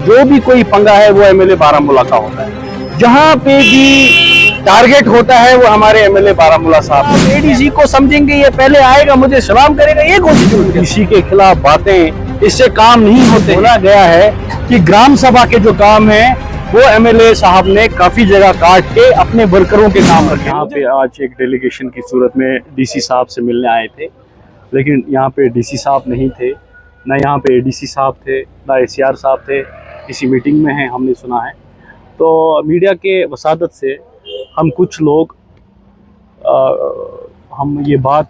जो भी कोई पंगा है वो एमएलए बारामूला का होता है। जहां पे भी टारगेट होता है वो हमारे एमएलए बारामूला साहब। एडीसी को समझेंगे ये पहले आएगा मुझे सलाम करेगा, ये कौन सी जरूरत है? एडीसी के खिलाफ बातें, इससे काम नहीं होते। बोला गया है कि ग्राम सभा के जो काम है वो एमएलए साहब ने काफी जगह काट के अपने वर्करों के काम रखे। यहाँ पे आज एक डेलीगेशन की सूरत में डीसी साहब से मिलने आए थे, लेकिन यहाँ पे डीसी साहब नहीं थे, ना यहाँ पे एडीसी साहब थे, ना एसीआर साहब थे। किसी मीटिंग में हैं हमने सुना है। तो मीडिया के वसादत से हम कुछ लोग हम ये बात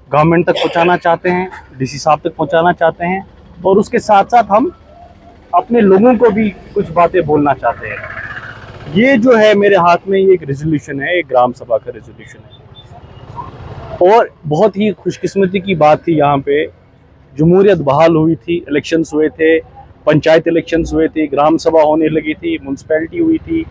गवर्नमेंट तक पहुँचाना चाहते हैं, डीसी साहब तक पहुँचाना चाहते हैं, और उसके साथ साथ हम अपने लोगों को भी कुछ बातें बोलना चाहते हैं। ये जो है मेरे हाथ में ये एक रेजोल्यूशन है, एक ग्राम सभा का रेजोल्यूशन है, और बहुत ही खुशकिस्मती की बात थी। यहाँ पे जमहूरियत बहाल हुई थी, इलेक्शंस हुए थे, पंचायत इलेक्शंस हुए थे, ग्राम सभा होने लगी थी, म्यूनसिपैलिटी हुई थी,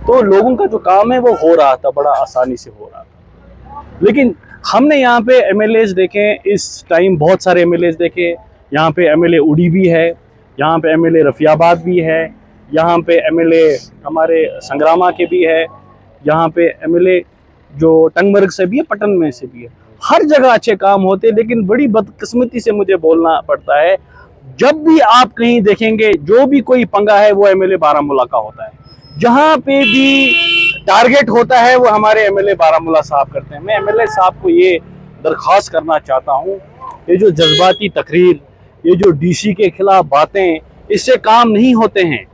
तो लोगों का जो काम है वो हो रहा था, बड़ा आसानी से हो रहा था। लेकिन हमने यहाँ पे एमएलएज देखे, इस टाइम बहुत सारे एमएलएज देखे। यहाँ पे एमएलए उड़ी भी है, यहाँ पे एमएलए रफियाबाद भी है, यहाँ पे एमएलए हमारे संग्रामा के भी है, यहाँ पे एमएलए जो टंगमर्ग से भी है, पटन में से भी है। हर जगह अच्छे काम होते, लेकिन बड़ी बदकिस्मती से मुझे बोलना पड़ता है, जब भी आप कहीं देखेंगे जो भी कोई पंगा है वो एमएलए बारामूला का होता है। जहाँ पे भी टारगेट होता है वो हमारे एमएलए बारामूला साहब करते हैं। मैं एमएलए साहब को ये दरख्वास्त करना चाहता हूँ, ये जो जज्बाती तकरीर, ये जो डीसी के खिलाफ बातें, इससे काम नहीं होते हैं।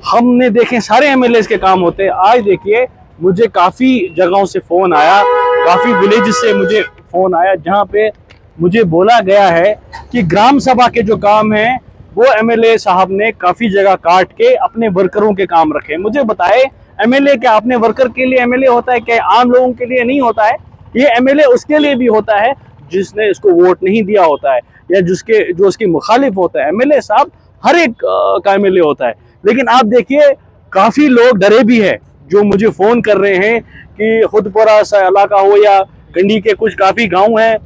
हमने देखे सारे एमएलए के काम होते हैं। आज देखिए मुझे काफ़ी जगहों से फ़ोन आया, काफ़ी विलेज से मुझे फ़ोन आया, जहाँ पे मुझे बोला गया है कि ग्राम सभा के जो काम हैं वो एमएलए साहब ने काफ़ी जगह काट के अपने वर्करों के काम रखे। मुझे बताए, एमएलए क्या अपने वर्कर के लिए एमएलए होता है क्या? आम लोगों के लिए नहीं होता है। ये एमएलए उसके लिए भी होता है जिसने इसको वोट नहीं दिया होता है, या जो उसकी मुखालिफ होता है। एमएलए साहब हर एक का एमएलए होता है। लेकिन आप देखिए काफ़ी लोग डरे भी है, जो मुझे फ़ोन कर रहे हैं कि खुदपुरा सा इलाका हो या कंडी के कुछ काफ़ी गांव हैं,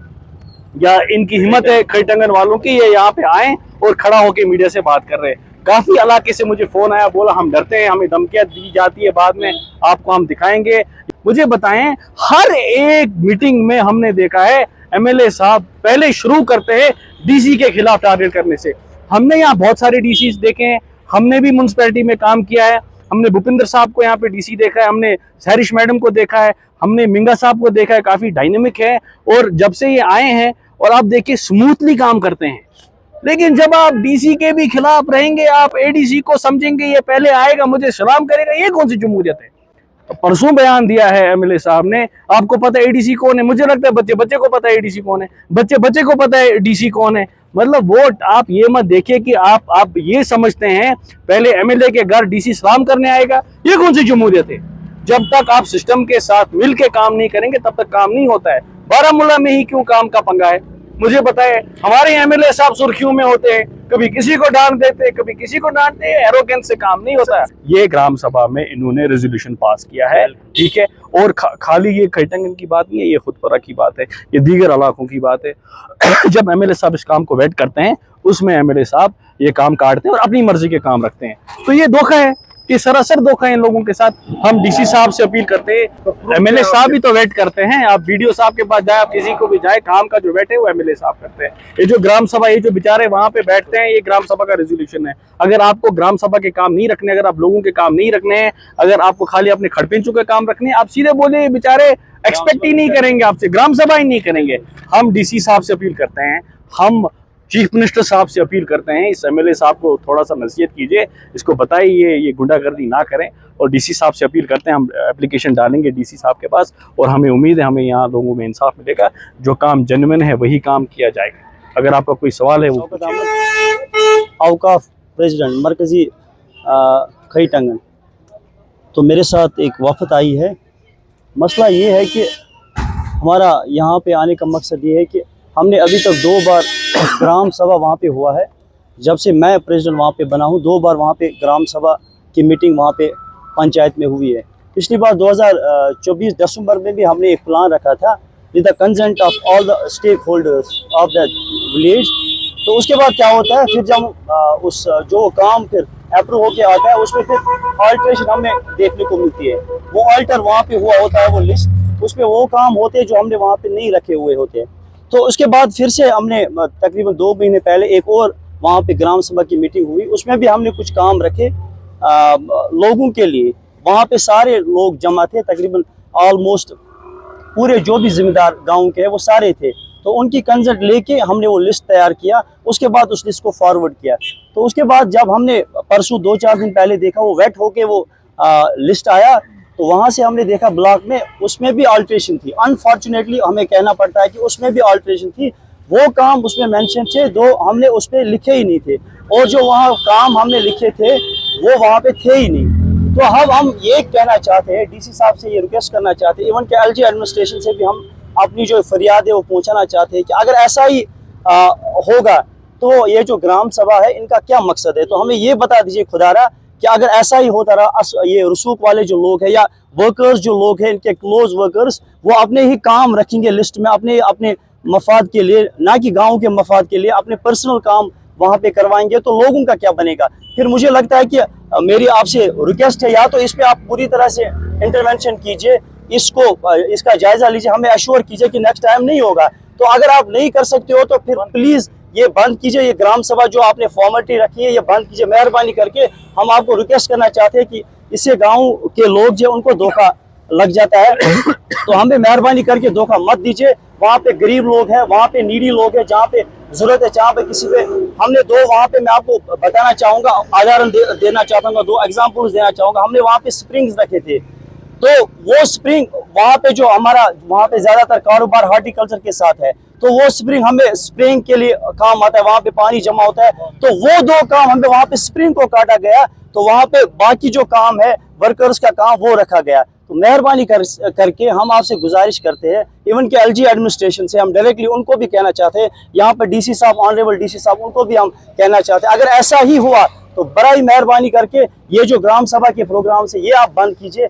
या इनकी हिम्मत है खैटंगन वालों की, ये यहाँ पे आए और खड़ा होकर मीडिया से बात कर रहे हैं। काफ़ी इलाके से मुझे फ़ोन आया, बोला हम डरते हैं, हमें धमकियाँ दी जाती है, बाद में आपको हम दिखाएंगे। मुझे बताएं, हर एक मीटिंग में हमने देखा है एमएलए साहब पहले शुरू करते हैं डीसी के खिलाफ टारगेट करने से। हमने यहाँ बहुत सारे डीसी देखे हैं, हमने भी म्यूनसिपैलिटी में काम किया है, हमने भूपिंदर साहब को यहाँ पे डीसी देखा है, हमने सहरिश मैडम को देखा है, हमने मिंगा साहब को देखा है, काफ़ी डायनेमिक है, और जब से ये आए हैं और आप देखिए स्मूथली काम करते हैं। लेकिन जब आप डीसी के भी खिलाफ रहेंगे, आप एडीसी को समझेंगे ये पहले आएगा मुझे सलाम करेगा, ये कौन सी जमहूरियत है? परसों बयान दिया है एमएलए साहब ने, आपको पता है एडीसी कौन है? मुझे लगता है बच्चे को पता है एडीसी कौन है, बच्चे को पता है डीसी कौन है। मतलब वोट आप ये मत देखिए कि आप ये समझते हैं पहले एमएलए के घर डीसी सलाम करने आएगा, ये कौन सी जमहूरियत है? जब तक आप सिस्टम के साथ मिल के काम नहीं करेंगे तब तक काम नहीं होता है। बारामूला में ही क्यों काम का पंगा है? मुझे बताए, हमारे एमएलए साहब सुर्खियों में होते हैं, कभी किसी को डांट देते, कभी किसी को डांटते हैं। एरोगेंस से काम नहीं होता है। ये ग्राम सभा में इन्होंने रेजोल्यूशन पास किया है, ठीक है, और खाली ये खैटंगन की बात नहीं है, ये खुदपुरा की बात है, ये दीगर इलाकों की बात है। जब एमएलए साहब इस काम को वेट करते हैं, उसमें एमएलए साहब ये काम काटते हैं और अपनी मर्जी के काम रखते हैं। तो ये धोखा है, ये सरासर धोखा है इन लोगों के साथ। हम डीसी साहब से अपील करते हैं, एमएलए साहब भी तो वेट करते हैं। आप वीडियो साहब के पास जाए, आप किसी को भी जाए, काम का जो वेट है वो एमएलए साहब करते हैं। ये जो ग्राम सभा, ये जो बेचारे वहां पे बैठते हैं, ये ग्राम सभा का रेजोल्यूशन है। अगर आपको ग्राम सभा के काम नहीं रखने, अगर आप लोगों के काम नहीं रखने हैं, अगर आपको खाली अपने खड़पिंचों के काम रखने हैं, आप सीधे बोले बेचारे एक्सपेक्ट ही नहीं करेंगे आपसे, ग्राम सभा ही नहीं करेंगे। हम डीसी साहब से अपील करते हैं, हम चीफ मिनिस्टर साहब से अपील करते हैं, इस एमएलए साहब को थोड़ा सा नसीहत कीजिए, इसको बताइए ये गुंडागर्दी ना करें। और डीसी साहब से अपील करते हैं, हम एप्लीकेशन डालेंगे डीसी साहब के पास, और हमें उम्मीद है हमें यहाँ लोगों में इंसाफ मिलेगा, जो काम जेन्युइन है वही काम किया जाएगा। अगर आपका कोई सवाल है वो औकाफ प्रेसिडेंट मरकजी खैटंगन। तो मेरे साथ एक वफ़द आई है। मसला ये है कि हमारा यहाँ पे आने का मकसद ये है कि हमने अभी तक 2 बार ग्राम सभा वहाँ पे हुआ है। जब से मैं प्रेसिडेंट वहाँ पे बना हूँ, 2 बार वहाँ पे ग्राम सभा की मीटिंग वहाँ पे पंचायत में हुई है। पिछली बार 2024 दिसंबर में भी हमने एक प्लान रखा था with the consent of all the stakeholders of that village, तो उसके बाद क्या होता है, फिर जब उस जो काम फिर अप्रूव होके आता है उसमें फिर ऑल्ट्रेशन हमें देखने को मिलती है। वो ऑल्टर वहाँ पे हुआ होता है, वो लिस्ट उसमें वो काम होते हैं जो हमने वहाँ पे नहीं रखे हुए होते हैं। तो उसके बाद फिर से हमने तकरीबन 2 महीने पहले एक और वहाँ पे ग्राम सभा की मीटिंग हुई, उसमें भी हमने कुछ काम रखे लोगों के लिए। वहाँ पे सारे लोग जमा थे, तकरीबन ऑलमोस्ट पूरे जो भी जिम्मेदार गांव के हैं वो सारे थे। तो उनकी कंसल्ट लेके हमने वो लिस्ट तैयार किया, उसके बाद उस लिस्ट को फॉरवर्ड किया। तो उसके बाद जब हमने परसों 2-4 दिन पहले देखा वो वेट होके वो लिस्ट आया, तो वहाँ से हमने देखा ब्लॉक में उसमें भी अल्ट्रेशन थी। अनफॉर्चुनेटली हमें कहना पड़ता है कि उसमें भी अल्ट्रेशन थी। वो काम उसमें मेंशन थे, दो हमने उस पर लिखे ही नहीं थे, और जो वहाँ काम हमने लिखे थे वो वहाँ पे थे ही नहीं। तो अब हम ये कहना चाहते हैं, डीसी साहब से ये रिक्वेस्ट करना चाहते हैं, इवन के एलजी एडमिनिस्ट्रेशन से भी हम अपनी जो फरियाद है वो पहुंचाना चाहते हैं कि अगर ऐसा ही होगा तो ये जो ग्राम सभा है इनका क्या मकसद है। तो हमें ये बता दीजिए खुदारा कि अगर ऐसा ही होता रहा, ये रसूख वाले जो लोग हैं या वर्कर्स जो लोग हैं, इनके क्लोज वर्कर्स, वो अपने ही काम रखेंगे लिस्ट में अपने अपने मफाद के लिए, ना कि गाँव के मफाद के लिए, अपने पर्सनल काम वहाँ पे करवाएंगे, तो लोगों का क्या बनेगा। फिर मुझे लगता है कि मेरी आपसे रिक्वेस्ट है, या तो इस पे आप पूरी तरह से इंटरवेंशन कीजिए, इसका जायजा लीजिए, हमें अश्योर कीजिए कि नेक्स्ट टाइम नहीं होगा। तो अगर आप नहीं कर सकते हो तो फिर प्लीज ये बंद कीजिए, ये ग्राम सभा जो आपने फॉर्मेलिटी रखी है ये बंद कीजिए मेहरबानी करके। हम आपको रिक्वेस्ट करना चाहते हैं कि इससे गाँव के लोग जो उनको धोखा लग जाता है, तो हमें मेहरबानी करके धोखा मत दीजिए। वहाँ पे गरीब लोग हैं, वहाँ पे नीडी लोग हैं, जहाँ पे जरूरत है, जहाँ पे किसी पे हमने वहाँ पे मैं आपको बताना चाहूँगा, उदाहरण देना चाहता हूँ, 2 एग्जाम्पल्स देना चाहूँगा। हमने वहाँ पे स्प्रिंग्स रखे थे, तो वो स्प्रिंग वहाँ पे जो हमारा वहाँ पे ज्यादातर कारोबार हॉर्टिकल्चर के साथ है, तो वो स्प्रिंग हमें स्प्रेइंग के लिए काम आता है, वहाँ पे पानी जमा होता है। तो वो 2 काम हमें वहाँ पे स्प्रिंग को काटा गया, तो वहाँ पे बाकी जो काम है वर्कर्स का काम वो रखा गया। तो मेहरबानी करके हम आपसे गुजारिश करते हैं, इवन के एलजी एडमिनिस्ट्रेशन से हम डायरेक्टली उनको भी कहना चाहते हैं, यहाँ पर डीसी साहब, ऑनरेबल डीसी साहब, उनको भी हम कहना चाहते हैं, अगर ऐसा ही हुआ तो बड़ा ही मेहरबानी करके ये जो ग्राम सभा के प्रोग्राम से ये आप बंद कीजिए।